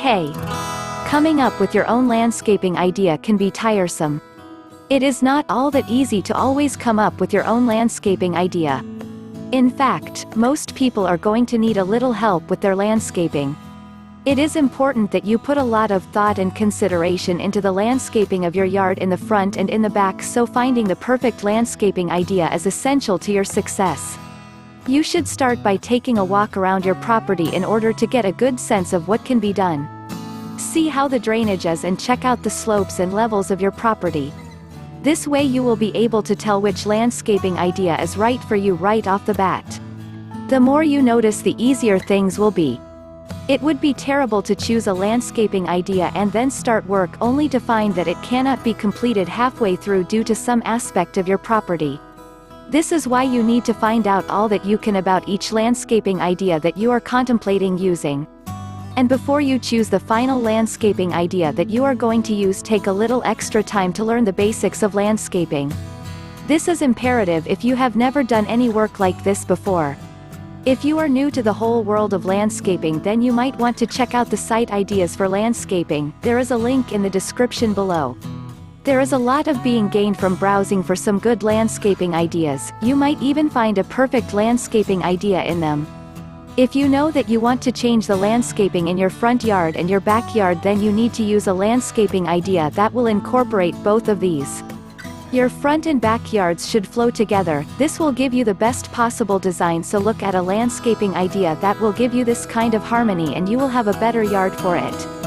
hey, coming up with your own landscaping idea can be tiresome. It is not all that easy to always come up with your own landscaping idea. In fact, most people are going to need a little help with their landscaping. It is important that you put a lot of thought and consideration into the landscaping of your yard in the front and in the back, so finding the perfect landscaping idea is essential to your success. You should start by taking a walk around your property in order to get a good sense of what can be done. See how the drainage is and check out the slopes and levels of your property. This way you will be able to tell which landscaping idea is right for you right off the bat. The more you notice, the easier things will be. It would be terrible to choose a landscaping idea and then start work only to find that it cannot be completed halfway through due to some aspect of your property. This is why you need to find out all that you can about each landscaping idea that you are contemplating using. And before you choose the final landscaping idea that you are going to use, take a little extra time to learn the basics of landscaping. This is imperative if you have never done any work like this before. If you are new to the whole world of landscaping, then you might want to check out the site Ideas for Landscaping. There is a link in the description below. There is a lot of being gained from browsing for some good landscaping ideas. You might even find a perfect landscaping idea in them. If you know that you want to change the landscaping in your front yard and your backyard, then you need to use a landscaping idea that will incorporate both of these. Your front and backyards should flow together. This will give you the best possible design, so look at a landscaping idea that will give you this kind of harmony and you will have a better yard for it.